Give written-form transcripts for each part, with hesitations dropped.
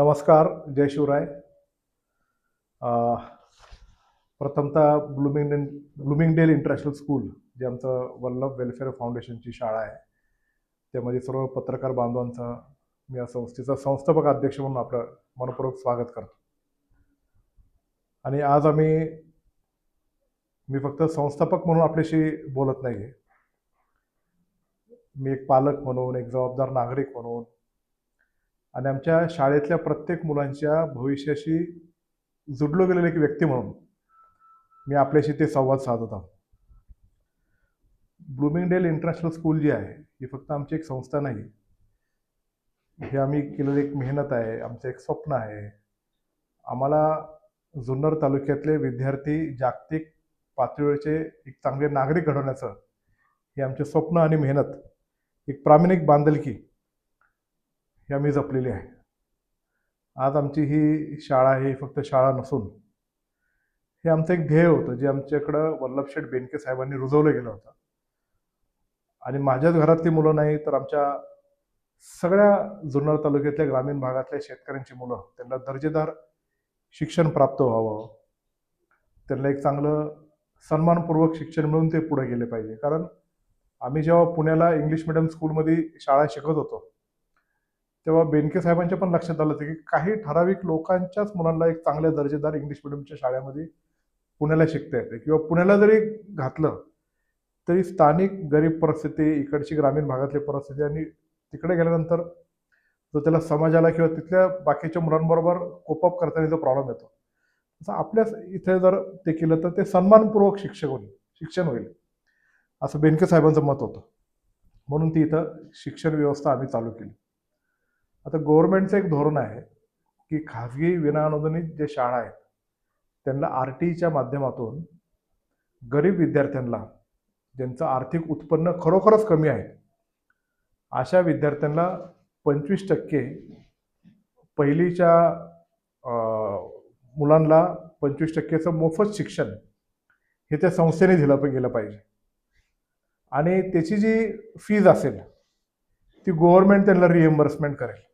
नमस्कार, जय शिवराय. अ, प्रथमतः Bloomingdale international school, जे आमचं वल्लभ वेलफेअर फाउंडेशनची शाळा आहे, त्यामध्ये सर्व पत्रकार बांधवांचं मी या संस्थेचा संस्थापक अध्यक्ष म्हणून आपलं मनपूर्वक स्वागत करतो. आणि आज मी फक्त संस्थापक म्हणून आपल्याशी बोलत नाही आहे. मी एक पालक म्हणून, एक जबाबदार नागरिक म्हणून आणि आमच्या शाळेतल्या प्रत्येक मुलांच्या भविष्याशी जुडलो गेलेलो एक व्यक्ती म्हणून मी आपल्याशी ते संवाद साधत आहोत. ब्लूमिंगडेल इंटरनॅशनल स्कूल जी आहे ही फक्त आमची एक संस्था नाही, हे आम्ही केलेली एक मेहनत आहे, आमचं एक स्वप्न आहे. आम्हाला जुन्नर तालुक्यातले विद्यार्थी जागतिक पातळीवरचे एक चांगले नागरिक घडवण्याचं हे आमचे स्वप्न आणि मेहनत, एक प्रामाणिक बांधिलकी ही आम्ही जपलेली आहे. आज आमची ही शाळा ही फक्त शाळा नसून हे आमचं एक ध्येय होतं, जे आमच्याकडं वल्लभशेठ बेनके साहेबांनी रुजवलं गेलं होतं. आणि माझ्याच घरातली मुलं नाही तर आमच्या सगळ्या जुन्नर तालुक्यातल्या ग्रामीण भागातल्या शेतकऱ्यांची मुलं, त्यांना दर्जेदार शिक्षण प्राप्त व्हावं, त्यांना एक चांगलं सन्मानपूर्वक शिक्षण मिळून ते पुढे गेले पाहिजे. कारण आम्ही जेव्हा पुण्याला इंग्लिश मिडियम स्कूलमध्ये शाळा शिकत होतो तेव्हा बेनके साहेबांच्या पण लक्षात आलं होतं की काही ठराविक लोकांच्याच मुलांना एक चांगल्या दर्जेदार इंग्लिश मिडियमच्या शाळेमध्ये पुण्याला शिकता येते, किंवा पुण्याला जरी घातलं तरी स्थानिक गरीब परिस्थिती, इकडची ग्रामीण भागातली परिस्थिती आणि तिकडे गेल्यानंतर जो त्याला समाजाला किंवा तिथल्या बाकीच्या मुलांबरोबर कोपअप करताना जो प्रॉब्लेम येतो, तसं आपल्या इथे जर ते केलं तर ते सन्मानपूर्वक शिक्षण होईल असं बेनके साहेबांचं मत होतं. म्हणून ती इथं शिक्षण व्यवस्था आम्ही चालू केली. आता गव्हर्नमेंटचं एक धोरण आहे की खाजगी विनाअनुदानित जे शाळा आहेत त्यांना RTच्या माध्यमातून गरीब विद्यार्थ्यांना, ज्यांचं आर्थिक उत्पन्न खरोखरच कमी आहे, अशा विद्यार्थ्यांना 25% पहिलीच्या मुलांना 25%चं मोफत शिक्षण हे त्या संस्थेने दिलं गेलं पाहिजे. आणि त्याची जी फीज असेल ती गव्हर्नमेंट त्यांना रिएम्बर्समेंट करेल.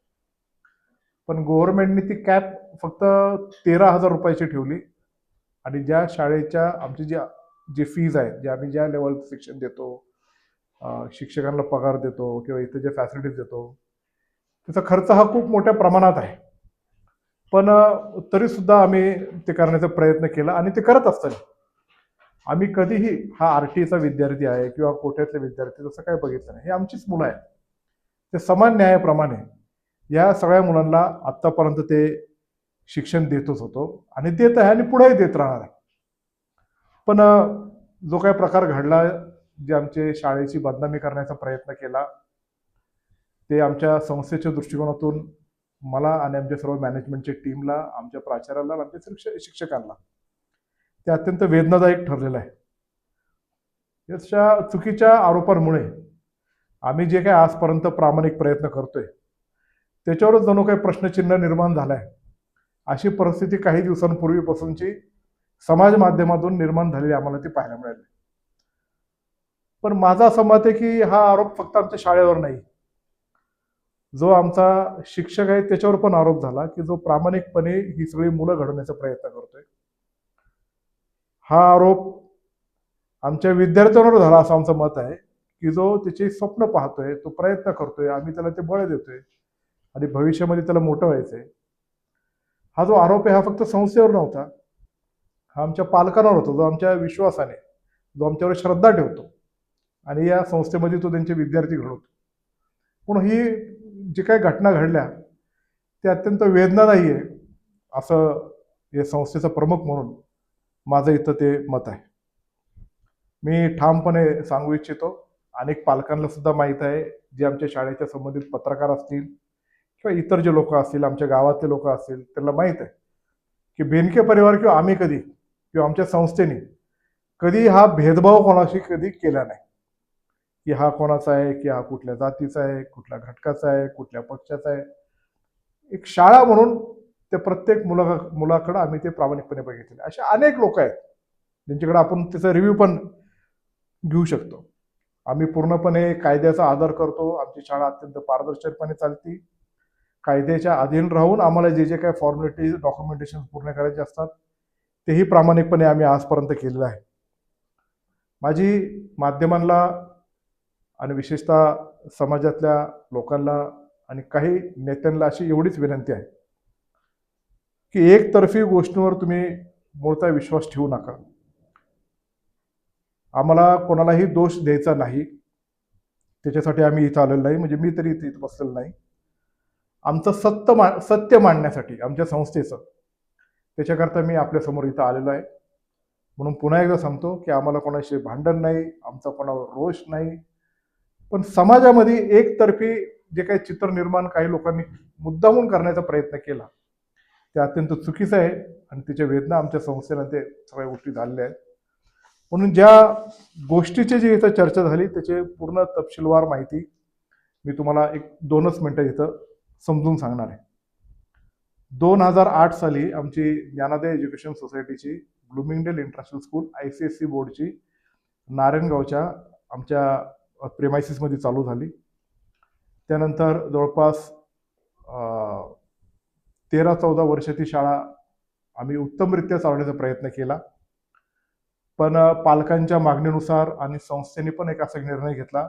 पण गव्हर्नमेंटने ती कॅप फक्त 13,000 रुपयाची ठेवली. आणि ज्या शाळेच्या आमची जे फीज आहेत, जे आम्ही ज्या लेवलचं शिक्षण देतो, शिक्षकांना पगार देतो किंवा इथे जे फॅसिलिटीज देतो, त्याचा खर्च हा खूप मोठ्या प्रमाणात आहे. पण तरीसुद्धा आम्ही ते करण्याचा प्रयत्न केला आणि ते करत असताना आम्ही कधीही हा RTचा विद्यार्थी आहे किंवा कोठ्यातले विद्यार्थी तसं काय बघितलं नाही. हे आमचीच मुलं आहेत. ते समान न्यायाप्रमाणे या सगळ्या मुलांना आत्तापर्यंत ते शिक्षण देतच होतो आणि देत आहे आणि पुढेही देत राहणार आहे. पण जो काही प्रकार घडला, जे आमचे शाळेची बदनामी करण्याचा प्रयत्न केला, ते आमच्या संस्थेच्या दृष्टिकोनातून मला आणि आमच्या सर्व मॅनेजमेंटच्या टीमला, आमच्या प्राचार्याला, आमच्या शिक्षकांना ते अत्यंत वेदनादायक ठरलेलं आहे. याच्या चुकीच्या आरोपांमुळे आम्ही जे काही आजपर्यंत प्रामाणिक प्रयत्न करतोय त्याच्यावरच जणू काही प्रश्नचिन्ह निर्माण झालाय. अशी परिस्थिती काही दिवसांपूर्वीपासूनची समाज माध्यमातून निर्माण झालेली आम्हाला ती पाहायला मिळाली. पण माझं असं मत आहे की हा आरोप फक्त आमच्या शाळेवर नाही, जो आमचा शिक्षक आहे त्याच्यावर पण आरोप झाला की जो प्रामाणिकपणे ही सगळी मुलं घडवण्याचा प्रयत्न करतोय. हा आरोप आमच्या विद्यार्थ्यांवर झाला असं आमचं मत आहे की जो त्याचे स्वप्न पाहतोय, तो प्रयत्न करतोय, आम्ही त्याला ते बळ देतोय आणि भविष्यामध्ये त्याला मोठं व्हायचंय. हा जो आरोप आहे हा फक्त संस्थेवर नव्हता, हा आमच्या पालकांवर होता, जो आमच्या विश्वासाने, जो आमच्यावर श्रद्धा ठेवतो आणि या संस्थेमध्ये तो त्यांचे विद्यार्थी घडवतो. पण ही जी काही घटना घडल्या ते अत्यंत वेदनादायी आहे असं या संस्थेचा प्रमुख म्हणून माझं इथं ते मत आहे. मी ठामपणे सांगू इच्छितो, अनेक पालकांना सुद्धा माहीत आहे, जे आमच्या शाळेच्या संबंधित पत्रकार असतील किंवा इतर जे लोक असतील, आमच्या गावातले लोक असतील, त्यांना माहीत आहे की बेनके परिवार किंवा आम्ही कधी किंवा आमच्या संस्थेने कधी हा भेदभाव कोणाशी कधी केला नाही की हा कोणाचा आहे, की हा कुठल्या जातीचा आहे, कुठल्या घटकाचा आहे, कुठल्या पक्षाचा आहे. एक शाळा म्हणून ते प्रत्येक मुलाकडे आम्ही ते प्रामाणिकपणे बघितले. असे अनेक लोक आहेत ज्यांच्याकडे आपण त्याचा रिव्ह्यू पण घेऊ शकतो. आम्ही पूर्णपणे कायद्याचा आदर करतो. आमची शाळा अत्यंत पारदर्शकपणे चालती. कायद्याच्या अधीन राहून आम्हाला जे जे काही फॉर्मॅलिटी डॉक्युमेंटेशन पूर्ण करायचे असतात तेही प्रामाणिकपणे आम्ही आजपर्यंत केलेलं आहे. माझी माध्यमांना आणि विशेषतः समाजातल्या लोकांना आणि काही नेत्यांना अशी एवढीच विनंती आहे की एकतर्फी गोष्टींवर तुम्ही मूळचा विश्वास ठेवू नका. आम्हाला कोणालाही दोष द्यायचा नाही, त्याच्यासाठी आम्ही इथं आलेलो नाही, म्हणजे मी तरी इथं बसलेलो नाही. आमचं सत्य मांडण्यासाठी आमच्या संस्थेचं, त्याच्याकरता मी आपल्यासमोर इथं आलेलो आहे. म्हणून पुन्हा एकदा सांगतो की आम्हाला कोणाशी भांडण नाही, आमचा कोणावर रोष नाही, पण समाजामध्ये एकतर्फी जे काही चित्र निर्माण काही लोकांनी मुद्दामून करण्याचा प्रयत्न केला ते अत्यंत चुकीचं आहे आणि त्याच्या वेदना आमच्या संस्थेला ते सगळ्या गोष्टी झालेल्या आहेत. म्हणून ज्या गोष्टीची जी इथं चर्चा झाली त्याची पूर्ण तपशीलवार माहिती मी तुम्हाला 1-2च मिनिटं इथं समजून सांगणार आहे. 2008 साली आमची ज्ञानोदय एज्युकेशन सोसायटीची ब्लूमिंगडेल इंटरनॅशनल स्कूल ICSE बोर्डची नारायणगावच्या आमच्या प्रेमायसिसमध्ये चालू झाली. त्यानंतर जवळपास 13-14 वर्ष ती शाळा आम्ही उत्तमरित्या चालवण्याचा प्रयत्न केला. पण पालकांच्या मागणीनुसार आणि संस्थेने पण एक असा निर्णय घेतला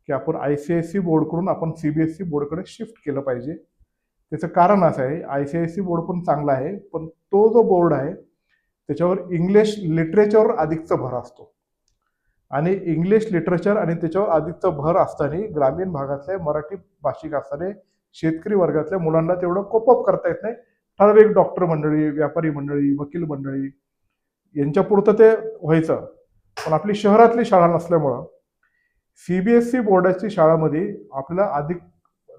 की आपण ICSE बोर्डकडून आपण CBSE बोर्डकडे शिफ्ट केलं पाहिजे. त्याचं कारण असं आहे, ICSE बोर्ड पण चांगला आहे, पण तो जो बोर्ड आहे त्याच्यावर इंग्लिश लिटरेचरवर अधिकचा भर असतो आणि इंग्लिश लिटरेचर आणि त्याच्यावर अधिकचा भर असताना ग्रामीण भागातल्या मराठी भाषिक असणारे शेतकरी वर्गातल्या मुलांना तेवढं कोपअप करता येत नाही. ठराविक डॉक्टर मंडळी, व्यापारी मंडळी, वकील मंडळी यांच्या पुरतं ते व्हायचं. पण आपली शहरातली शाळा नसल्यामुळं CBSE बोर्डाची शाळामध्ये आपल्याला अधिक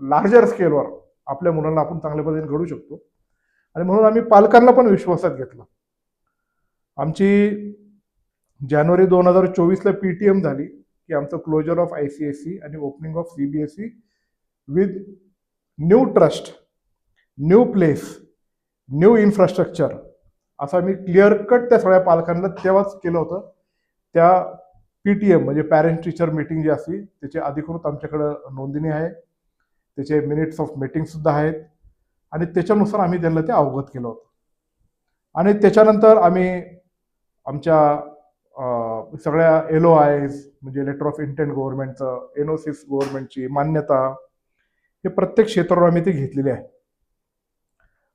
लार्जर स्केलवर आपल्या मुलांना आपण चांगल्या पद्धतीने घडू शकतो आणि म्हणून आम्ही पालकांना पण विश्वासात घेतलं. आमची जानेवारी 2024ला PTM झाली की आमचं क्लोजर ऑफ ICSE आणि opening of CBSE with new trust, new place, new infrastructure असं आम्ही क्लिअर कट त्या सगळ्या पालकांना तेव्हाच केलं होतं. त्या PTM म्हणजे पॅरेंट टीचर मीटिंग जी असते त्याचे अधिकृत आमच्याकडं नोंदणी आहे, त्याचे मिनिट्स ऑफ मीटिंगसुद्धा आहेत आणि त्याच्यानुसार आम्ही त्यांना ते अवगत केलं होतं. आणि त्याच्यानंतर आम्ही आमच्या सगळ्या LOIs म्हणजे लेटर ऑफ इंटेंट गव्हर्नमेंटचं, NOCs गव्हर्नमेंटची मान्यता हे प्रत्येक क्षेत्रावर आम्ही ते घेतलेले आहे.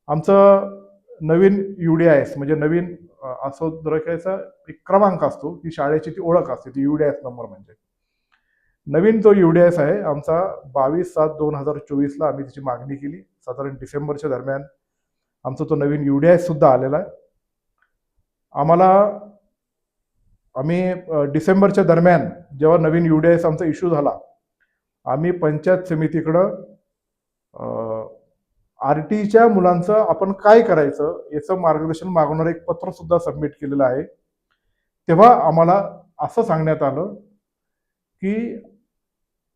आमचं नवीन UDIS म्हणजे नवीन असं दरकायचा एक क्रमांक असतो, ती शाळेची ती ओळख असते, ती UDIS नंबर. म्हणजे नवीन जो UDIS आहे आमचा 22/7/2024ला आम्ही त्याची मागणी केली. साधारण डिसेंबरच्या दरम्यान आमचा तो नवीन UDIS सुद्धा आलेला आहे. आम्ही डिसेंबरच्या दरम्यान जेव्हा नवीन UDIS आमचा इश्यू झाला, आम्ही पंचायत समितीकडं RTच्या मुलांचं आपण काय करायचं याचं मार्गदर्शन मागवणारं एक पत्र सुद्धा सबमिट केलेलं आहे. तेव्हा आम्हाला असं सांगण्यात आलं की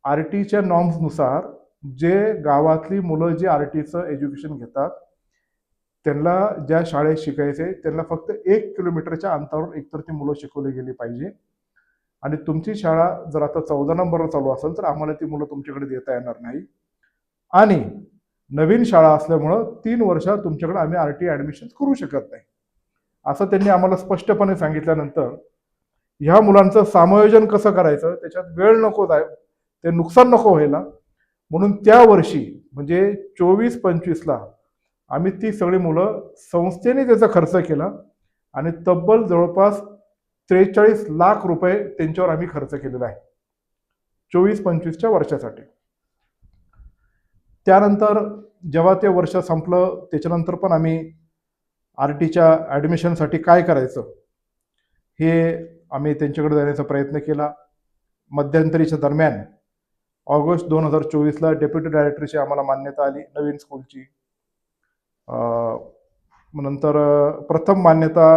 RTच्या नॉर्म्सनुसार जे गावातली मुलं जे RTचं एज्युकेशन घेतात त्यांना ज्या शाळेत शिकायचे त्यांना फक्त 1 किलोमीटरच्या अंतरावर एकतर ती मुलं शिकवली गेली पाहिजे आणि तुमची शाळा जर आता 14 नंबरवर चालू असेल तर आम्हाला ती मुलं तुमच्याकडे देता येणार नाही आणि नवीन शाळा असल्यामुळं 3 वर्षात तुमच्याकडे आम्ही RT ॲडमिशन करू शकत नाही असं त्यांनी आम्हाला स्पष्टपणे सांगितल्यानंतर ह्या मुलांचं समायोजन कसं करायचं, त्याच्यात वेळ नको जाय, ते नुकसान नको व्हायला म्हणून त्या वर्षी म्हणजे 24-25ला आम्ही ती सगळी मुलं संस्थेने त्याचा खर्च केला आणि तब्बल जवळपास 43 लाख रुपये त्यांच्यावर आम्ही खर्च केलेला आहे 24-25च्या वर्षासाठी. त्यानंतर जेव्हा ते वर्ष संपलं त्याच्यानंतर पण आम्ही RTच्या ॲडमिशनसाठी काय करायचं हे आम्ही त्यांच्याकडे जाण्याचा प्रयत्न केला. मध्यंतरीच्या दरम्यान ऑगस्ट 2024ला डेप्युटी डायरेक्टरची आम्हाला मान्यता आली नवीन स्कूलची. नंतर प्रथम मान्यता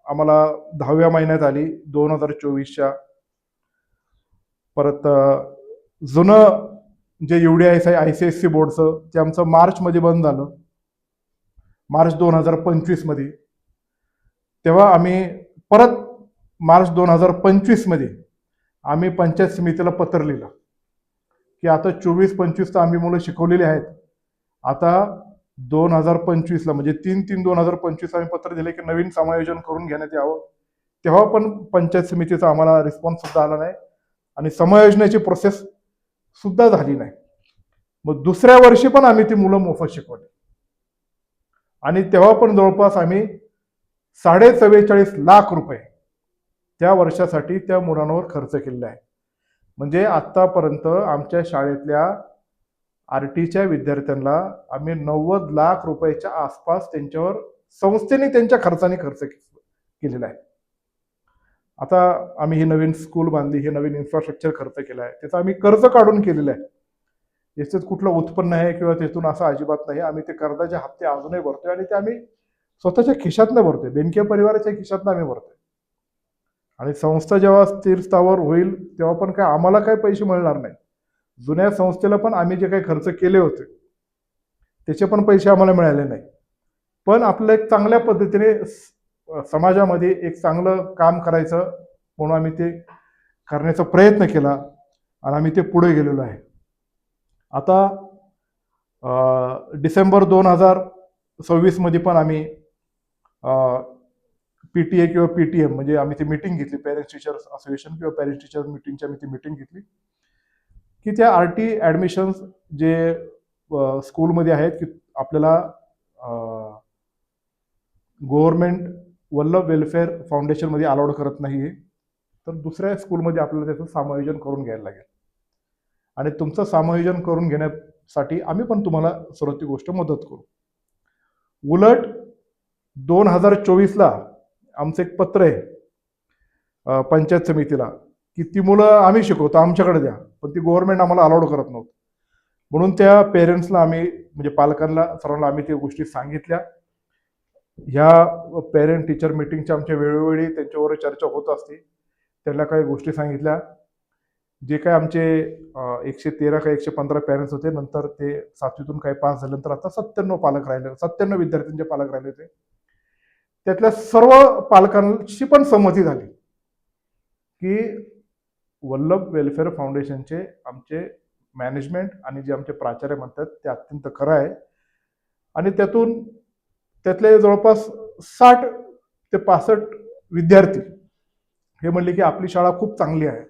आम्हाला 10व्या महिन्यात आली 2024च्या. परत जुनं जे UDIS आहे ICSE बोर्डचं ते आमचं मार्चमध्ये बंद झालं, मार्च 2025मध्ये. तेव्हा आम्ही परत मार्च 2025मध्ये आम्ही पंचायत समितीला पत्र लिहिलं की आता 24-25 तर आम्ही मुलं शिकवलेली आहेत, आता 2025ला म्हणजे 3/3/2025 आम्ही पत्र दिले की नवीन समायोजन करून घेण्यात यावं. तेव्हा पण पंचायत समितीचा आम्हाला रिस्पॉन्स सुद्धा आला नाही आणि समायोजनाची प्रोसेस सुद्धा झाली नाही. मग दुसऱ्या वर्षी पण आम्ही ती मुलं मोफत शिकवली आणि तेव्हा पण जवळपास आम्ही 44.5 लाख रुपये त्या वर्षासाठी त्या मुलांवर खर्च केलेला आहे. म्हणजे आतापर्यंत आमच्या शाळेतल्या आरटीच्या विद्यार्थ्यांना आम्ही 90 लाख रुपयाच्या आसपास त्यांच्यावर संस्थेने त्यांच्या खर्चाने खर्च केलेला आहे. आता आम्ही ही नवीन स्कूल बांधली, हे नवीन इन्फ्रास्ट्रक्चर खर्च केला आहे, त्याचं आम्ही कर्ज काढून केलेलं आहे. याच्यात कुठलं उत्पन्न आहे किंवा त्यातून असं अजिबात नाही. आम्ही ते कर्जाचे हप्ते अजूनही भरतोय आणि ते आम्ही स्वतःच्या खिशातनं भरतोय, बेनके परिवाराच्या खिशातनं आम्ही भरतोय. आणि संस्था जेव्हा स्थिर स्थावर होईल तेव्हा पण काय आम्हाला काही पैसे मिळणार नाही. जुन्या संस्थेला पण आम्ही जे काही खर्च केले होते त्याचे पण पैसे आम्हाला मिळाले नाही. पण आपलं एक चांगल्या पद्धतीने समाजामध्ये एक चांगलं काम करायचं म्हणून आम्ही ते करण्याचा प्रयत्न केला आणि आम्ही ते पुढे गेलेलो आहे. आता डिसेंबर 2026 मध्ये पण आम्ही PTA किंवा PTM म्हणजे आम्ही ती मीटिंग घेतली, पेरेंट्स टीचर्स असोसिएशन किंवा पेरेंट्स टीचर मीटिंगची आम्ही ती मीटिंग घेतली की त्या RT ॲडमिशन्स जे स्कूलमध्ये आहेत की आपल्याला गव्हर्नमेंट वल्लभ वेलफेअर फाउंडेशनमध्ये अलाउड करत नाही आहे, तर दुसऱ्या स्कूलमध्ये आपल्याला त्याचं समायोजन करून घ्यायला लागेल आणि तुमचं समायोजन करून घेण्यासाठी आम्ही पण तुम्हाला सर्व ती गोष्ट मदत करू. उलट 2024ला आमचं एक पत्र आहे पंचायत समितीला की ती मुलं आम्ही शिकवतो, आमच्याकडे द्या, पण ती गव्हर्नमेंट आम्हाला अलाउड करत नव्हतं. म्हणून त्या पेरेंट्सला आम्ही म्हणजे पालकांना सर्वांना आम्ही त्या गोष्टी सांगितल्या. ह्या पेरेंट टीचर मीटिंगच्या आमच्या वेळोवेळी त्यांच्यावर चर्चा होत असते. त्यांना काही गोष्टी सांगितल्या. जे काय आमचे 113 का 115 पेरेंट्स होते, नंतर ते 7वीतून काही पास झाल्यानंतर आता 97 पालक राहिले, 97 विद्यार्थ्यांचे पालक राहिले होते. त्यातल्या सर्व पालकांची पण संमती झाली की वल्लभ वेलफेअर फाउंडेशनचे आमचे मॅनेजमेंट आणि जे आमचे प्राचार्य म्हणतात ते अत्यंत खरं आहे आणि त्यातले जवळपास 60 ते 65 विद्यार्थी हे म्हणले की आपली शाळा खूप चांगली आहे,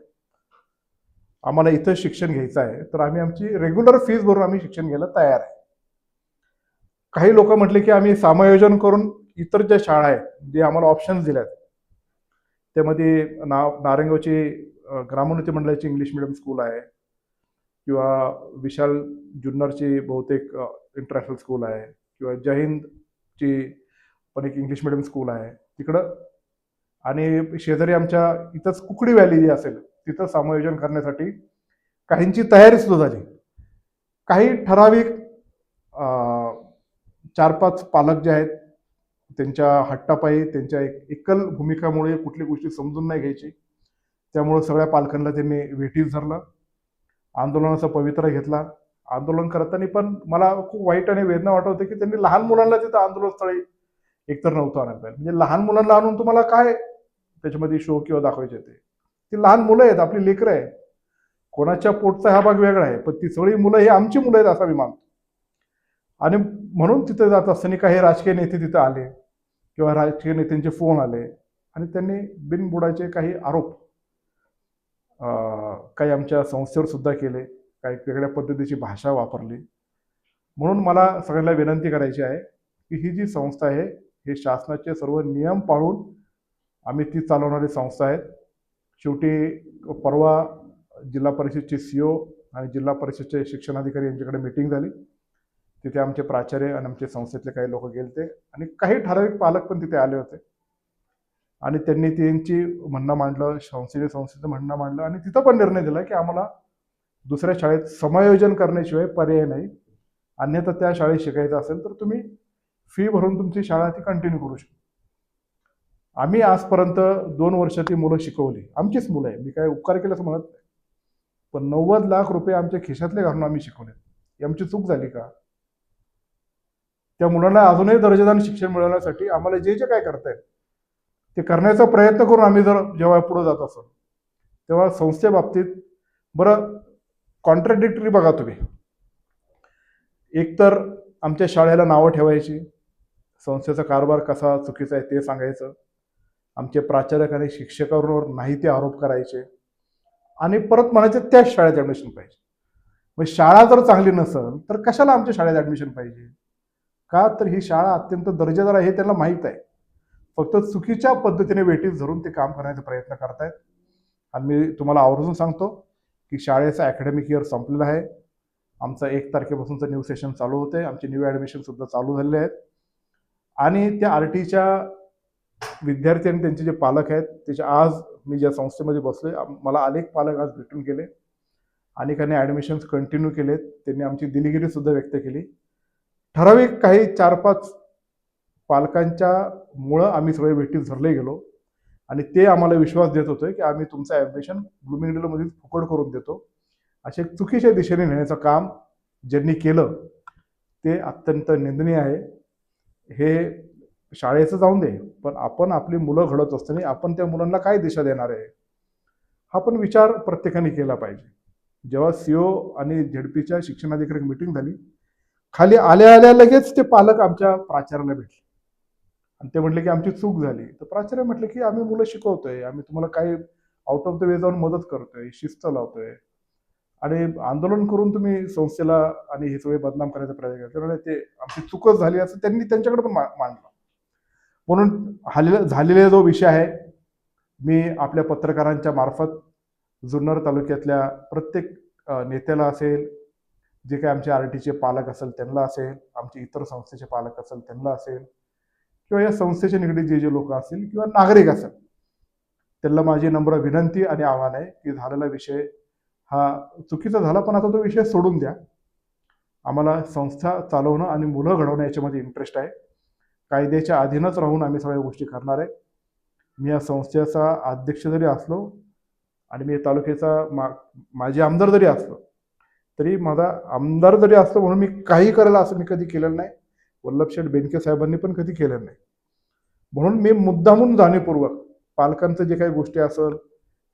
आम्हाला इथं शिक्षण घ्यायचं आहे, तर आम्ही आमची रेग्युलर फीस भरून आम्ही शिक्षण घ्यायला तयार आहे. काही लोक म्हटले की आम्ही समायोजन करून इतर ज्या शाळा आहेत जे आम्हाला ऑप्शन्स दिल्यात त्यामध्ये नारायणगावची ग्रामोन्नती मंडळाची इंग्लिश मिडियम स्कूल आहे किंवा विशाल जुन्नरची बहुतेक इंटरनॅशनल स्कूल आहे किंवा जय हिंदची पण एक इंग्लिश मिडियम स्कूल आहे तिकडं, आणि शेजारी आमच्या इथंच कुकडी व्हॅली जी असेल तिथं समायोजन करण्यासाठी काहींची तयारी सुद्धा झाली. काही ठराविक 4-5 पालक जे आहेत त्यांच्या हट्टापायी, त्यांच्या एकल भूमिकामुळे कुठली गोष्टी समजून नाही घ्यायची, त्यामुळे सगळ्या पालकांना त्यांनी वेठीस धरलं, आंदोलनाचा पवित्रा घेतला. आंदोलन करताना पण मला खूप वाईट आणि वेदना वाटत होते की त्यांनी लहान मुलांना तिथं आंदोलनस्थळी एकतर नव्हतं आणायला पाहिजे. म्हणजे लहान मुलांना आणून तुम्हाला काय त्याच्यामध्ये शो किंवा दाखवायचे ते लहान मुलं आहेत, आपली लेकरं आहेत, कोणाच्या पोटचा हा भाग वेगळा आहे, पण ती सगळी मुलं ही आमची मुलं आहेत असं मी मानतो. आणि म्हणून तिथे जात असताना काही राजकीय नेते तिथं आले किंवा राजकीय नेत्यांचे फोन आले आणि त्यांनी बिनबुडाचे काही आरोप काही आमच्या संस्थेवर सुद्धा केले, काही वेगळ्या पद्धतीची भाषा वापरली. म्हणून मला सगळ्यांना विनंती करायची आहे की ही जी संस्था आहे हे शासनाचे सर्व नियम पाळून आम्ही ती चालवणारी संस्था आहेत. शेवटी परवा जिल्हा परिषदचे CO आणि जिल्हा परिषदचे शिक्षणाधिकारी यांच्याकडे मीटिंग झाली. तिथे आमचे प्राचार्य आणि आमचे संस्थेतले काही लोक गेलते आणि काही ठराविक पालक पण तिथे आले होते आणि त्यांनी त्यांची म्हणणं मांडलं, संस्थेचं म्हणणं मांडलं आणि तिथं पण निर्णय दिला की आम्हाला दुसऱ्या शाळेत समायोजन करण्याशिवाय पर्याय नाही, अन्यथा त्या शाळेत शिकायचं असेल तर तुम्ही फी भरून तुमची शाळा ती कंटिन्यू करू शकता. आम्ही आजपर्यंत 2 वर्ष ती मुलं शिकवली, आमचीच मुलं आहे, मी काय उपकार केल्याचं म्हणत नाही, पण 90 लाख रुपये आमच्या खिशातले घालून आम्ही शिकवले. ही आमची चूक झाली का? त्या मुलांना अजूनही दर्जेदार शिक्षण मिळवण्यासाठी आम्हाला जे जे काय करता येईल ते करण्याचा प्रयत्न करून आम्ही जेव्हा पुढे जात असतो तेव्हा संस्थेबाबतीत बरं कॉन्ट्राडिक्टरी बघा तुम्ही, एकतर आमच्या शाळेला नावं ठेवायची, संस्थेचा कारभार कसा चुकीचा आहे ते सांगायचं, आमचे प्राचार्य आणि शिक्षकांवर नाही ते आरोप करायचे आणि परत म्हणायचे त्याच शाळेत ॲडमिशन पाहिजे. मग शाळा जर चांगली नसेल तर कशाला आमच्या शाळेत ॲडमिशन पाहिजे? का तर ही शाळा अत्यंत दर्जेदार आहे हे त्यांना माहीत आहे. फक्त चुकीच्या पद्धतीने वेठीस धरून ते काम करण्याचा प्रयत्न करतायत. आणि मी तुम्हाला आवर्जून सांगतो की शाळेचा अकॅडमिक इयर संपलेला आहे. आमचा 1 तारखेपासूनचं न्यू सेशन चालू होते. आमचे न्यू ॲडमिशन सुद्धा चालू झालेले आहेत आणि त्या RTच्या विद्यार्थी आणि त्यांचे जे पालक आहेत त्याचे आज मी ज्या संस्थेमध्ये बसलोय, मला अनेक पालक आज भेटून गेले. अनेकांनी ॲडमिशन्स कंटिन्यू केलेत. त्यांनी आमची दिलगिरी सुद्धा व्यक्त केली. ठराविक काही 4-5 पालकांच्या मुळे आम्ही सगळे वेठीस धरले गेलो आणि ते आम्हाला विश्वास देत होते की आम्ही तुमचं ॲडमिशन ब्लूमिंगडेलमध्ये फुकट करून देतो. असे चुकीच्या दिशेने नेण्याचं काम ज्यांनी केलं ते अत्यंत निंदनीय आहे. हे शाळेचं जाऊन दे, पण आपण आपली मुलं घडत असताना आपण त्या मुलांना काय दिशा देणार आहे हा पण विचार प्रत्येकाने केला पाहिजे. जेव्हा CO आणि ZPच्या शिक्षणाधिकारी मीटिंग झाली, खाली आल्या आल्या लगेच ते पालक आमच्या प्राचार्याला भेटले आणि ते म्हटले की आमची चूक झाली. तर प्राचार्य म्हटले की आम्ही मुलं शिकवतोय, आम्ही तुम्हाला काही आउट ऑफ द वे जाऊन मदत करतोय, शिस्त लावतोय आणि आंदोलन करून तुम्ही संस्थेला आणि हे सगळे बदनाम करायचा प्रयत्न करतो. ते आमची चूकच झाली असं त्यांनी त्यांच्याकडे पण मांडलं. म्हणून झालेला जो विषय आहे, मी आपल्या पत्रकारांच्या मार्फत जुन्नर तालुक्यातल्या प्रत्येक नेत्याला असेल, जे काही आमचे RTचे पालक असेल त्यांना असेल, आमचे इतर संस्थेचे पालक असेल त्यांना असेल किंवा या संस्थेचे निगडीत जे लोक असतील किंवा नागरिक असेल, त्यांना माझी नम्र विनंती आणि आव्हान आहे की झालेला विषय हा चुकीचा झाला, पण आता तो विषय सोडून द्या. आम्हाला संस्था चालवणं आणि मुलं घडवणं याच्यामध्ये इंटरेस्ट आहे. कायद्याच्या अधीनच राहून आम्ही सगळ्या गोष्टी करणार आहे. मी या संस्थेचा अध्यक्ष जरी असलो आणि मी तालुक्याचा माझे आमदार जरी असलो तरी माझा आमदार जरी असलो म्हणून मी काही करायला असं मी कधी केलेलं नाही. वल्लभशेठ बेनके साहेबांनी पण कधी केलेलं नाही. म्हणून मी मुद्दामून जाणीवपूर्वक पालकांचं जे काही गोष्टी असेल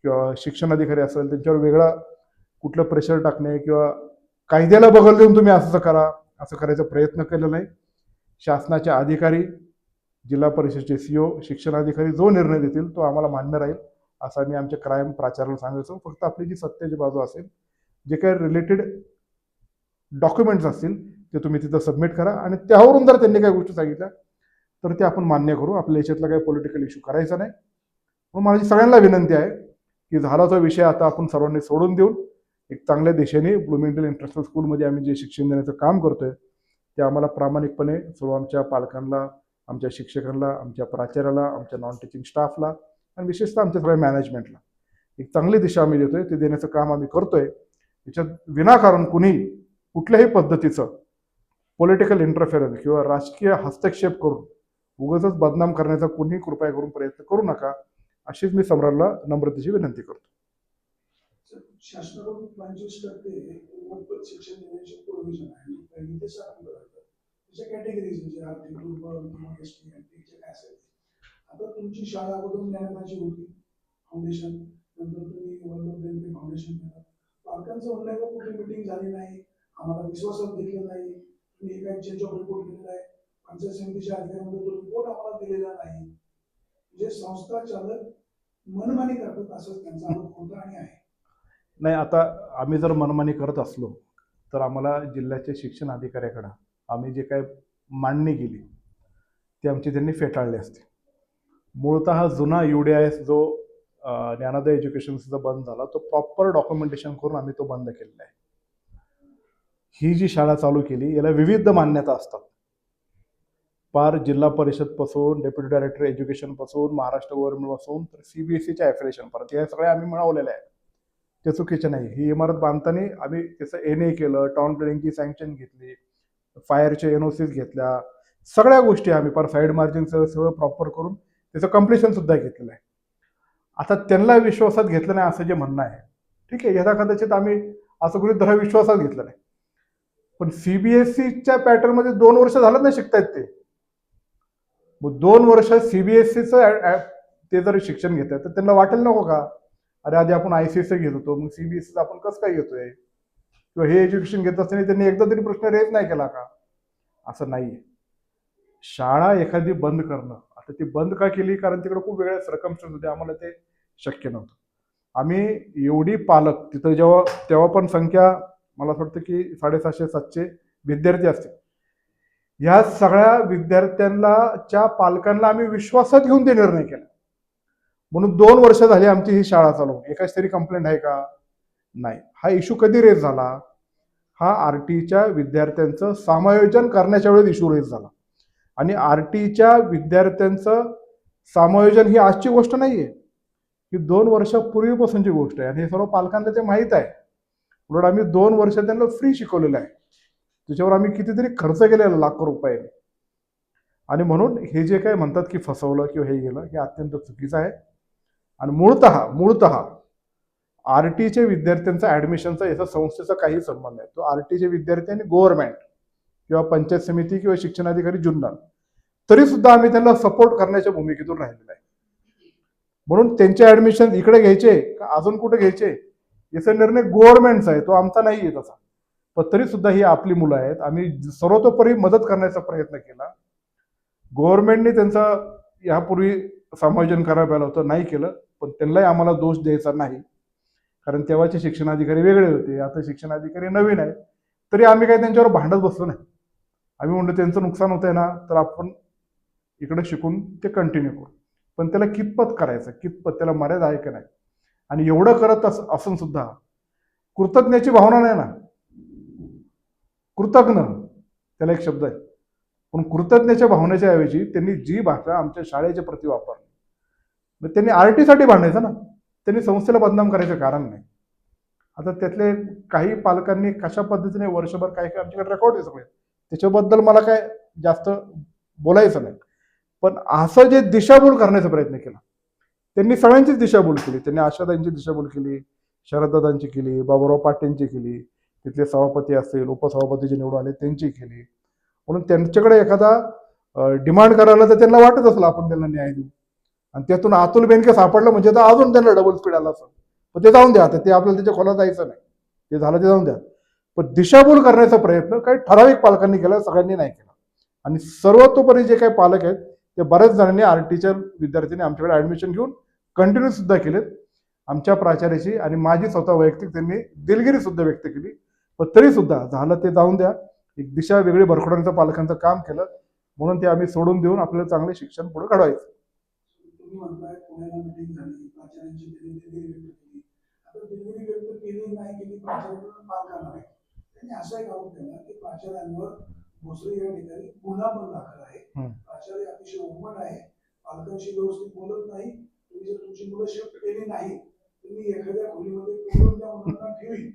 किंवा शिक्षणाधिकारी असेल त्यांच्यावर वेगळा कुठलं प्रेशर टाकणे किंवा कायद्याला बगल देऊन तुम्ही असं करा असं करायचा प्रयत्न केलेला नाही. शासनाचे अधिकारी, जिल्हा परिषदेचे CO, शिक्षणाधिकारी जो निर्णय देतील तो आम्हाला मान्य राहील असं मी आमच्या क्राईम प्राचार्याला सांगायचो. फक्त आपली जी सत्याची बाजू असेल, जे काही रिलेटेड डॉक्युमेंट्स असतील ते तुम्ही तिथं सबमिट करा आणि त्यावरून जर त्यांनी काही गोष्टी सांगितल्या तर ते आपण मान्य करू. आपल्या याच्यातला काही पॉलिटिकल इश्यू करायचा नाही. मग माझी सगळ्यांना विनंती आहे की झाला तो विषय आता आपण सर्वांनी सोडून देऊन एक चांगल्या दिशेने ब्लूमिंगडेल इंटरनॅशनल स्कूलमध्ये आम्ही जे शिक्षण देण्याचं काम करतोय ते आम्हाला प्रामाणिकपणे सर्व आमच्या पालकांना, आमच्या शिक्षकांना, आमच्या प्राचार्याला, आमच्या नॉन टीचिंग स्टाफला आणि विशेषतः आमच्या सगळ्या मॅनेजमेंटला एक चांगली दिशा आम्ही देतोय. ते देण्याचं काम आम्ही करतोय. याच्यात विनाकारण कुणी कुठल्याही पद्धतीचं पॉलिटिकल इंटरफेरन्स किंवा राजकीय हस्तक्षेप करून उगाचच बदनाम करण्याचा कुणी कृपया करून प्रयत्न करू नका, अशीच मी सम्राटला नम्रतेची विनंती करतो. शासनाकडून 25% मोफत शिक्षण देण्याची प्रोव्हिजन आहे. पहिली ते 7 त्याच्या कॅटेगरीज म्हणजे आर्थिक दुर्बल किंवा ST NT काय असेल. आता तुमची शाळा अगोदर ज्ञानदाची होती फाउंडेशन, नंतर तुम्ही वल्लभ बेनके फाउंडेशन केलं. पालकांचं म्हणणं आहे कुठली मिटिंग झाली नाही, आम्हाला विश्वासात घेतलं नाही, तुम्ही काही चेंज ऑफ रिपोर्ट केलेला आहे, पंचायत समितीच्या अधिकाऱ्यांमध्ये तो रिपोर्ट आम्हाला दिलेला नाही. म्हणजे संस्था चालक मनमानी करतात असं त्यांचा आरोप होता आणि आहे. नाही, आता आम्ही जर मनमानी करत असलो तर आम्हाला जिल्ह्याच्या शिक्षण अधिकाऱ्याकडे आम्ही जे काय मांडणी केली ती आमची त्यांनी फेटाळली असते. मूळतः जुना UDIS जो ज्ञानोदय एज्युकेशनचा बंद झाला तो प्रॉपर डॉक्युमेंटेशन करून आम्ही तो बंद केलेला आहे. ही जी शाळा चालू केली याला विविध मान्यता असतात. पार जिल्हा परिषद पासून, डेप्युटी डायरेक्टर एज्युकेशन पासून, महाराष्ट्र गव्हर्नमेंट पासून तर CBSEच्या ॲफिलिएशन परत हे सगळे आम्ही मिळवलेले आहे. ते चुकीचे नाही. ही इमारत बांधताना आम्ही त्याचं NA केलं, टाउन प्लॅनिंगची सँक्शन घेतली, फायरचे NOCs घेतल्या, सगळ्या गोष्टी आम्ही पर साईड मार्जिनचं सगळं प्रॉपर करून त्याचं कम्प्लिशन सुद्धा घेतलेलं आहे. आता त्यांना विश्वासात घेतलं नाही असं जे म्हणणं आहे, ठीक आहे, यथा कदाचित आम्ही असं गृहीत धरा विश्वासात घेतलं नाही, पण CBSEच्या पॅटर्नमध्ये 2 वर्ष झालं नाही शिकतायत ते. मग 2 वर्ष CBSEचं ते जर शिक्षण घेतात तर त्यांना वाटेल नको का, अरे आधी आपण ICSE घेत होतो, मग CBSEचं आपण कसं काय घेतोय, किंवा हे एज्युकेशन घेत असताना त्यांनी एकदा तरी प्रश्न रेज नाही केला का. असं नाहीये. शाळा एखादी बंद करणं, आता ती बंद का केली? कारण तिकडे खूप वेगळ्या सर्कमस्टन्स होते, आम्हाला ते शक्य नव्हतं. आम्ही एवढी पालक तिथं जेव्हा तेव्हा पण संख्या मला असं वाटतं की 750-700 विद्यार्थी असतील. ह्या सगळ्या विद्यार्थ्यांना च्या पालकांना आम्ही विश्वासात घेऊन ते निर्णय केला. म्हणून 2 वर्ष झाली आमची ही शाळा चालू. एकाच तरी कंप्लेंट आहे का? नाही. हा इश्यू कधी रेज झाला? हा आरटीच्या विद्यार्थ्यांचं समायोजन करण्याच्या वेळेस इश्यू रेज झाला. आणि आरटीच्या विद्यार्थ्यांचं समायोजन ही आजची गोष्ट नाहीये, ही 2 वर्षापूर्वीपासूनची गोष्ट आहे. आणि हे सर्व पालकांना ते माहीत आहे. उलट आम्ही 2 वर्ष त्यांना फ्री शिकवलेलं आहे. त्याच्यावर आम्ही कितीतरी खर्च केलेला लाखो रुपये. आणि म्हणून हे जे काय म्हणतात की फसवलं किंवा हे गेलं, हे अत्यंत चुकीचं आहे. आणि मूळतः आरटीचे विद्यार्थ्यांचा ऍडमिशनचा याचा संस्थेचा काही संबंध नाही. तो आरटीचे विद्यार्थी आणि गव्हर्नमेंट किंवा पंचायत समिती किंवा शिक्षणाधिकारी जुन्नर, तरी सुद्धा आम्ही त्यांना सपोर्ट करण्याच्या भूमिकेतून राहिलेलो आहे. म्हणून त्यांचे ऍडमिशन इकडे घ्यायचे का अजून कुठे घ्यायचे याचा निर्णय गव्हर्नमेंटचा आहे, तो आमचा नाही आहे तसा. पण तरी सुद्धा ही आपली मुलं आहेत. आम्ही सर्वतोपरी मदत करण्याचा प्रयत्न केला. गव्हर्नमेंटने त्यांचं यापूर्वी समायोजन करायला पाहिलं होतं, नाही केलं. पण त्यांनाही आम्हाला दोष द्यायचा नाही, कारण तेव्हाचे शिक्षणाधिकारी वेगळे होते, आता शिक्षणाधिकारी नवीन आहेत. तरी आम्ही काही त्यांच्यावर भांडत बसलो नाही. आम्ही म्हणतो त्यांचं नुकसान होतंय ना, तर आपण इकडे शिकून ते कंटिन्यू करू. पण त्याला कितपत करायचं, कितपत त्याला मर्यादा आहे की नाही. आणि एवढं करत असून सुद्धा कृतज्ञतेची भावना नाही ना. कृतज्ञ त्याला एक शब्द आहे, पण कृतज्ञतेच्या भावनेच्या ऐवजी त्यांनी जी भाषा आमच्या शाळेच्या प्रति वापरली, मग त्यांनी आरटीसाठी भांडायचं ना, त्यांनी संस्थेला बदनाम करायचं कारण नाही. आता त्यातले काही पालकांनी कशा पद्धतीने वर्षभर काय काय आमच्याकडे रेकॉर्ड आहे सगळे, त्याच्याबद्दल मला काय जास्त बोलायचं नाही. पण असं जे दिशाभूल करण्याचा प्रयत्न केला, त्यांनी सगळ्यांचीच दिशाभूल केली. त्यांनी आशादांची दिशाभूल केली, शरददादांची केली, बाबूराव पाटीलची केली, तिथले सभापती असतील, उपसभापती जे निवडून आले त्यांची केली. म्हणून त्यांच्याकडे एखादा डिमांड करायला तर त्यांना वाटत असलं आपण त्यांना न्याय देऊ, आणि त्यातून अतुल बेनके सापडलं म्हणजे तर अजून त्यांना डबल स्पीड आला असं. पण ते जाऊन द्या, आता ते आपल्याला त्याच्या खोलात जायचं नाही, ते झालं ते जाऊन द्या. पण दिशाभूल करण्याचा प्रयत्न काही ठराविक पालकांनी केला, सगळ्यांनी नाही केला. आणि सर्वतोपरी जे काही पालक आहेत ते बऱ्याच जणांनी आरटीच्या विद्यार्थ्यांनी आमच्याकडे ऍडमिशन घेऊन कंटिन्यू सुद्धा केलेत. आमच्या प्राचार्याची आणि माझी स्वतः वैयक्तिक त्यांनी दिलगिरी सुद्धा व्यक्त केली. पण तरी सुद्धा झालं ते जाऊन द्या, एक दिशा वेगळी भरखडण्याचं पालकांचं काम केलं, म्हणून ते आम्ही सोडून देऊन आपल्याला चांगले शिक्षण पुढे घडवायचं. तुम्ही म्हणताय पुण्याला मिटिंग झाली, प्राचार्यांची त्यांनी दिलगिरी व्यक्त केली. आता दिलगिरी व्यक्त केली नाही केली प्राचार्यांकडून पालकांना नाही. त्यांनी असा एक आरोप केला की प्राचार्यांवर भोसले या ठिकाणी गुन्हा पण दाखल आहे. प्राचार्य अतिशय उर्मट आहे, पालकांशी व्यवस्थित बोलत नाही. तुम्ही जर तुमची मुलं शिफ्ट केली नाही, तुम्ही एखाद्या खोलीमध्ये कोंडून त्या मुलांना ठेवी,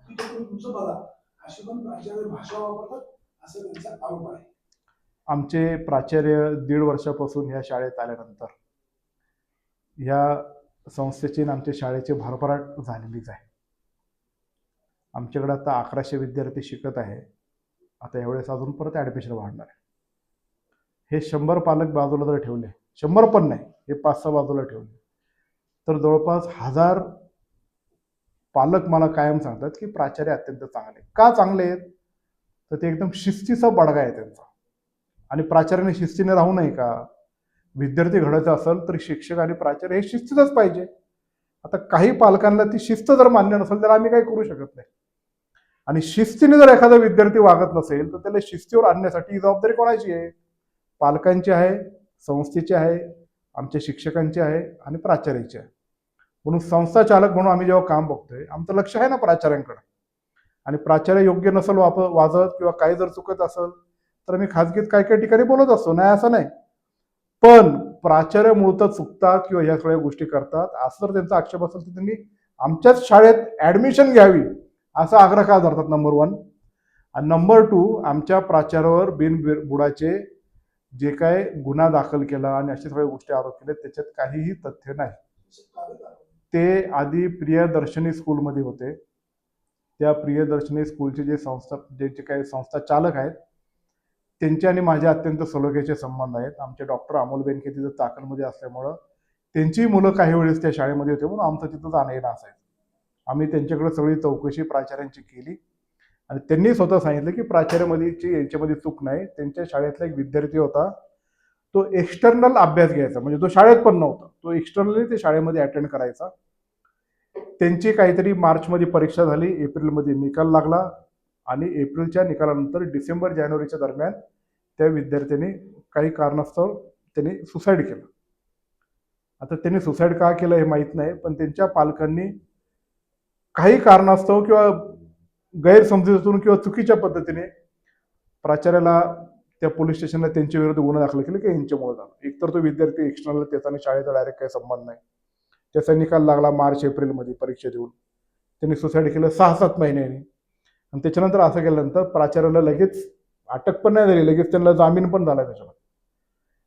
तिथे तुमचं बघा, अशी पण प्राचार्य भाषा वापरतात, असं त्यांचा आरोप आहे. आमचे प्राचार्य 1.5 वर्षापासून ह्या शाळेत आल्यानंतर ह्या संस्थेची आणि आमच्या शाळेची भरभराट झालेलीच आहे. आमच्याकडे आता 1100 विद्यार्थी शिकत आहे. आता यावेळेस अजून परत ऍडमिशन वाढणार आहे. हे 100 पालक बाजूला जर ठेवले, 100 पण नाही, हे 5-6 बाजूला ठेवले, तर जवळपास 1000 पालक मला कायम सांगतात की प्राचार्य अत्यंत चांगले. का चांगले आहेत? तर ते एकदम शिस्तीचा बडगा आहे त्यांचा. आणि प्राचार्याने शिस्तीने राहू नये का? विद्यार्थी घडवायचा असेल तर शिक्षक आणि प्राचार्य हे शिस्तीतच पाहिजे. आता काही पालकांना ती शिस्त जर मान्य नसेल तर आम्ही काही करू शकत नाही. आणि शिस्तीने जर एखादा विद्यार्थी वागत नसेल तर त्याला शिस्तीवर आणण्यासाठी ही जबाबदारी कोणाची आहे? पालकांची आहे, संस्थेची आहे, आमच्या शिक्षकांची आहे आणि प्राचार्याची आहे. म्हणून संस्था चालक म्हणून आम्ही जेव्हा काम बघतोय, आमचं लक्ष आहे ना प्राचार्यांकडे. आणि प्राचार्य योग्य नसेल वाजत किंवा काही जर चुकत असेल तर मी खाजगीत काही काही ठिकाणी बोलत असतो, नाही असं नाही. पण प्राचार्य मूळतः चुकतात किंवा या सगळ्या गोष्टी करतात असं जर त्यांचा आक्षेप असेल तर त्यांनी आमच्याच शाळेत ऍडमिशन घ्यावी असा आग्रह का धरतात, नंबर 1. आणि नंबर 2, आमच्या प्राचार्यावर बिनबुडाचे जे काय गुन्हा दाखल केला आणि अशा सगळ्या गोष्टी आरोप केले त्याच्यात काहीही तथ्य नाही. ते आधी प्रियदर्शनी स्कूलमध्ये होते. त्या प्रियदर्शनी स्कूलचे जे काही संस्था चालक आहेत त्यांचे आणि माझे अत्यंत सलोख्याचे संबंध आहेत. आमचे डॉक्टर अमोल बेनके तिथं चाकणमध्ये असल्यामुळं त्यांची मुलं काही वेळेस त्या शाळेमध्ये होते, म्हणून आमचं तिथं जाणं येणं असायचं. आम्ही त्यांच्याकडे सगळी चौकशी प्राचार्यांची केली आणि त्यांनी स्वतः सांगितलं की प्राचार्यामध्येची यांच्यामध्ये चूक नाही. त्यांच्या शाळेतला एक विद्यार्थी होता, तो एक्सटर्नल अभ्यास घ्यायचा, म्हणजे तो शाळेत पण नव्हता, तो एक्सटर्नली ते शाळेमध्ये अटेंड करायचा. त्यांची काहीतरी मार्चमध्ये परीक्षा झाली, एप्रिलमध्ये निकाल लागला आणि एप्रिलच्या निकालानंतर डिसेंबर जानेवारीच्या दरम्यान त्या विद्यार्थ्यांनी काही कारणास्तव त्यांनी सुसाईड केलं. आता त्यांनी सुसाईड का केलं हे माहीत नाही, पण त्यांच्या पालकांनी काही कारणास्तव किंवा गैरसमजुतीतून किंवा चुकीच्या पद्धतीने प्राचार्याला त्या पोलीस स्टेशनला त्यांच्या विरुद्ध गुन्हा दाखल केला की यांच्यामुळे झालं. एकतर तो विद्यार्थी एक्सटर्नल त्याचा आणि शाळेचा डायरेक्ट काही संबंध नाही. त्याचा निकाल लागला मार्च एप्रिलमध्ये परीक्षा देऊन. त्यांनी सुसाईड केलं 6-7 महिन्यांनी. आणि त्याच्यानंतर असं केल्यानंतर प्राचार्याला लगेच अटक पण नाही झाली, लगेच त्यांना जामीन पण झाला त्याच्यामध्ये.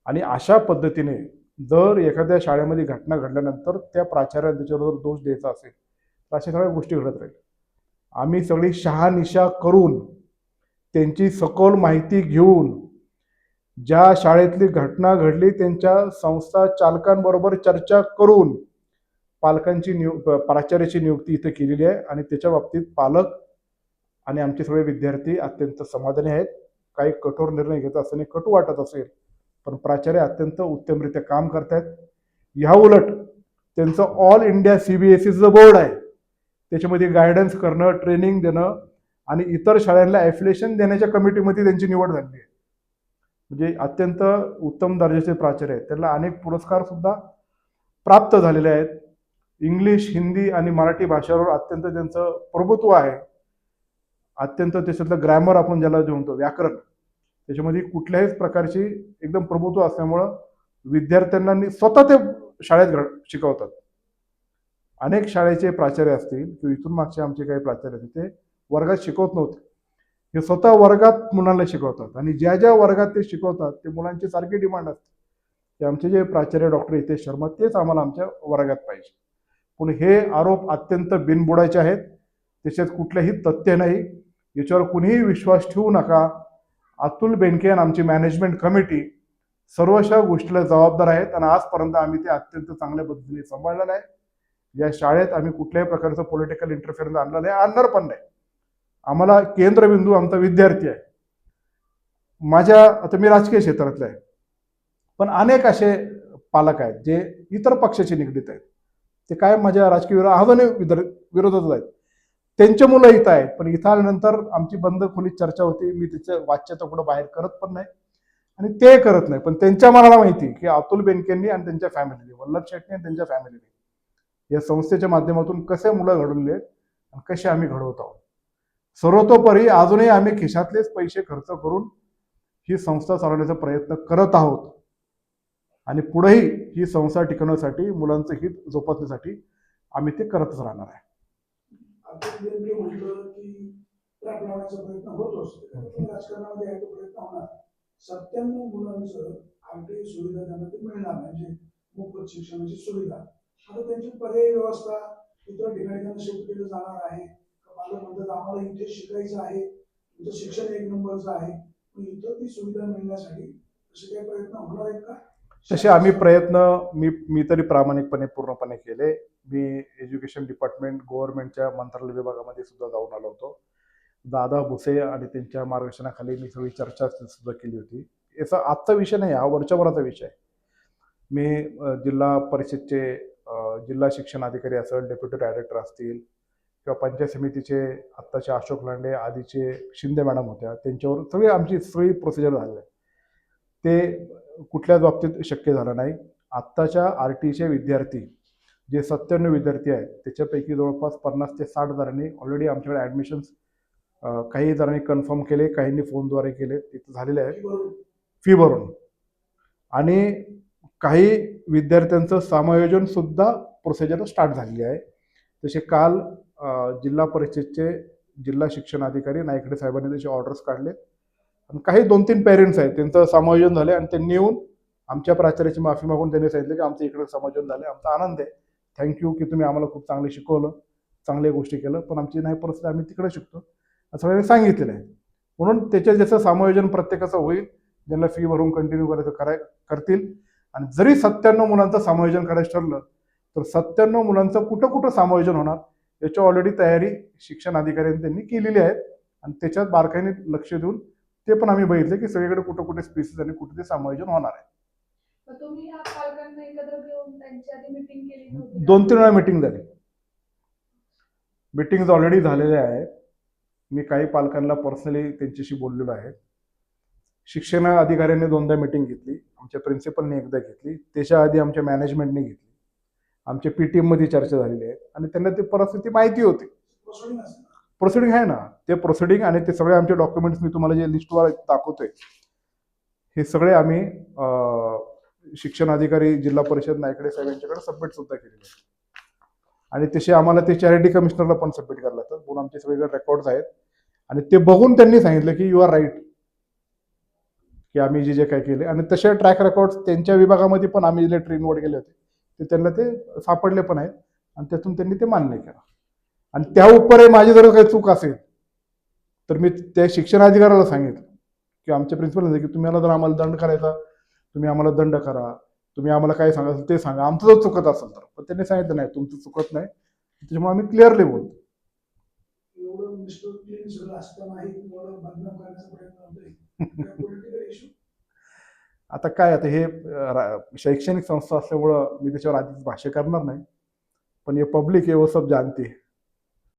आणि अशा पद्धतीने जर एखाद्या शाळेमध्ये घटना घडल्यानंतर त्या प्राचार्याला त्याच्याबरोबर दोष द्यायचा असेल तर अशा सगळ्या गोष्टी घडत राहील. आम्ही सगळी शहानिशा करून त्यांची सखोल माहिती घेऊन ज्या शाळेतली घटना घडली त्यांच्या संस्था चालकांबरोबर चर्चा करून पालकांची प्राचार्याची नियुक्ती इथे केलेली आहे. आणि त्याच्या बाबतीत पालक आणि आमचे सगळे विद्यार्थी अत्यंत समाधानी आहेत. काही कठोर निर्णय घेत असताना कटू वाटत असेल, पण प्राचार्य अत्यंत उत्तमरित्या काम करतायत. ह्या उलट त्यांचं ऑल इंडिया CBSEचं बोर्ड आहे, त्याच्यामध्ये गायडन्स करणं, ट्रेनिंग देणं आणि इतर शाळांना ॲफिलिएशन देण्याच्या कमिटीमध्ये त्यांची निवड झाली आहे. म्हणजे अत्यंत उत्तम दर्जाचे प्राचार्य आहेत. त्यांना अनेक पुरस्कार सुद्धा प्राप्त झालेले आहेत. इंग्लिश, हिंदी आणि मराठी भाषेवर अत्यंत त्यांचं प्रभुत्व आहे. अत्यंत त्याच्यातलं ग्रॅमर आपण ज्याला म्हणतो व्याकरण, त्याच्यामध्ये कुठल्याही प्रकारची एकदम प्रभुत्व असल्यामुळं विद्यार्थ्यांना स्वतः ते शाळेत शिकवतात. अनेक शाळेचे प्राचार्य असतील किंवा इथून मागचे आमचे काही प्राचार्य असतील, ते वर्गात शिकवत नव्हते, हे स्वतः वर्गात मुलांना शिकवतात. आणि ज्या ज्या वर्गात ते शिकवतात ते मुलांची सारखी डिमांड असते की आमचे जे प्राचार्य डॉक्टर हितेश शर्मा तेच आम्हाला आमच्या वर्गात पाहिजे. पण हे आरोप अत्यंत बिनबुडाचे आहेत, त्याच्यात कुठलंही तथ्य नाही. याच्यावर कुणीही विश्वास ठेवू नका. अतुल बेनके आणि आमची मॅनेजमेंट कमिटी सर्वशा गोष्टीला जबाबदार आहेत आणि आजपर्यंत आम्ही ते अत्यंत चांगल्या पद्धतीने सांभाळलेलं आहे. या शाळेत आम्ही कुठल्याही प्रकारचं पॉलिटिकल इंटरफेरन्स आणलं नाही, आणणार पण नाही. आम्हाला केंद्रबिंदू आमचा विद्यार्थी आहे. आता मी राजकीय क्षेत्रातले आहे, पण अनेक असे पालक आहेत जे इतर पक्षाशी निगडीत आहेत, ते काय माझ्या राजकीय विरोधात आहेत. त्यांचे मुलं इथं आहेत, पण इथं आल्यानंतर आमची बंद खोलीत चर्चा होती. मी तिचं वाच्यता कुठं बाहेर करत पण नाही आणि ते करत नाही. पण त्यांच्या मनाला माहिती की अतुल बेनकेंनी आणि त्यांच्या फॅमिलीने, वल्लभ शेट्टी आणि त्यांच्या फॅमिलीने या संस्थेच्या माध्यमातून कसे मुलं घडवले आहेत आणि कसे आम्ही घडवत आहोत. सर्वतोपरी अजूनही आम्ही खिशातलेच पैसे खर्च करून ही संस्था चालवण्याचा प्रयत्न करत आहोत आणि पुढेही ही संस्था टिकवण्यासाठी, मुलांचं हित जोपासण्यासाठी आम्ही ते करतच राहणार आहे. अतुल बेनके म्हटलं की ट्रॅप लावण्याचा प्रयत्न होत असतो, राजकारणामध्ये आहे तो प्रयत्न होणार. 97 मुलांचं RTI सुविधा त्यांना ते मिळणार, म्हणजे मोफत शिक्षणाची सुविधा. आता त्यांची पर्यायी व्यवस्था इतर ठिकाणी त्यांना शिफ्ट केलं जाणार आहे. पालक म्हणतात आम्हाला इथे शिकायचं आहे, तुमचं शिक्षण 1 नंबरचं आहे, पण इथं ती सुविधा मिळण्यासाठी तसे काही प्रयत्न होणार आहेत का? तसे आम्ही प्रयत्न मी तरी प्रामाणिकपणे पूर्णपणे केले. मी एज्युकेशन डिपार्टमेंट गव्हर्नमेंटच्या मंत्रालय विभागामध्ये सुद्धा जाऊन आलो होतो. दादा भुसे आणि त्यांच्या मार्गदर्शनाखाली मी सगळी चर्चा सुद्धा केली होती. याचा आजचा विषय नाही, हा वरच्यावरचा विषय आहे. मी जिल्हा परिषदचे जिल्हा शिक्षण अधिकारी असेल, डेप्युटी डायरेक्टर असतील किंवा पंचायत समितीचे आत्ताचे अशोक लांडे, आधीचे शिंदे मॅडम होत्या, त्यांच्यावर आमची सगळी प्रोसिजर झालेली आहे. ते कुठल्याच बाबतीत शक्य झालं नाही. आत्ताच्या RTIचे विद्यार्थी जे 97 विद्यार्थी आहेत, त्याच्यापैकी जवळपास 50 ते 60 जणांनी ऑलरेडी आमच्याकडे ॲडमिशन्स, काही जणांनी कन्फर्म केले, काहींनी फोनद्वारे केले, तिथं झालेले आहेत फी भरून. आणि काही विद्यार्थ्यांचं समायोजन सुद्धा प्रोसिजर स्टार्ट झालेली आहे. तसे काल जिल्हा परिषदचे जिल्हा शिक्षण अधिकारी नायकडे साहेबांनी त्याचे ऑर्डर्स काढले आणि काही 2-3 पेरेंट्स आहेत त्यांचं समायोजन झाले आणि त्यांनी येऊन आमच्या प्राचार्याची माफी मागून त्यांनी सांगितलं की आमचं इकडे समायोजन झालं, आमचा आनंद आहे, थँक्यू की तुम्ही आम्हाला खूप चांगलं शिकवलं, चांगल्या गोष्टी केलं, पण आमची नाही परिस्थिती, आम्ही तिकडे शिकतो असं सगळ्यांनी सांगितलेलं आहे. म्हणून त्याच्या जसं समायोजन प्रत्येकाचं होईल, ज्यांना फी भरून कंटिन्यू करायचं करतील. आणि जरी 97 मुलांचं समायोजन करायचं ठरलं तर 97 मुलांचं कुठं कुठं समायोजन होणार याची ऑलरेडी तयारी शिक्षण अधिकाऱ्यांनी त्यांनी केलेली आहे. आणि त्याच्यात बारकाईने लक्ष देऊन ते पण आम्ही बघितलं की सगळीकडे कुठं कुठे स्पेसिस आणि कुठे ते समायोजन होणार आहे. मग तुम्ही ह्या पालकांना एकत्र घेऊन त्यांची आधी मीटिंग केली नव्हती का? 2-3 वेळा मीटिंग झाली. मीटिंग्स ऑलरेडी झालेल्या आहेत. मी काही पालकांना पर्सनली त्यांच्याशी बोललेलो आहे. शिक्षण अधिकाऱ्यांनी 2दा मीटिंग घेतली, आमच्या प्रिन्सिपलने एकदा घेतली, त्याच्या आधी आमच्या मॅनेजमेंटने घेतली, आमच्या PTM मध्ये चर्चा झालेली आहे आणि त्यांना ती परिस्थिती माहिती होती. प्रोसिडिंग असेल ना. प्रोसिडिंग आहे ना, ते प्रोसिडिंग आणि ते सगळे आमचे डॉक्युमेंट्स मी तुम्हाला जे लिस्टवर दाखवतोय हे सगळे आम्ही शिक्षण अधिकारी जिल्हा परिषद नायकडे साहेब यांच्याकडे सबमिट सुद्धा केलेले आहेत आणि तसे आम्हाला ते चॅरिटी कमिशनरला पण सबमिट करायला लागतात. म्हणून आमचे सगळे रेकॉर्ड्स आहेत आणि ते बघून त्यांनी सांगितलं की यू आर राईट की आम्ही जे काय केले आणि तसे ट्रॅक रेकॉर्ड्स त्यांच्या विभागामध्ये पण आम्ही जे ट्रेनवर गेले होते ते त्यांना ते सापडले पण आहेत आणि त्यातून त्यांनी ते मान्य केलं. आणि त्या उपरही माझी जर काही चूक असेल तर मी त्या शिक्षण अधिकाऱ्याला सांगितलं की आमच्या प्रिन्सिपल की तुम्हाला जर आम्हाला दंड करायचा तुम्ही आम्हाला दंड करा, तुम्ही आम्हाला काय सांगाल ते सांगा, आमचं जर चुकत असेल तर. पण त्यांनी सांगितलं नाही तुमचं चुकत नाही, त्याच्यामुळे आम्ही क्लिअरली बोलतो. एवढं मिस्टर क्लीन सगळं असतानाही तुम्हाला बदनाम करण्याचा प्रयत्न होतोय. Political issue. आता काय आता हे शैक्षणिक संस्था असल्यामुळं मी त्याच्यावर आधीच भाष्य करणार नाही, पण हे पब्लिक हे वो सब जानते हैं.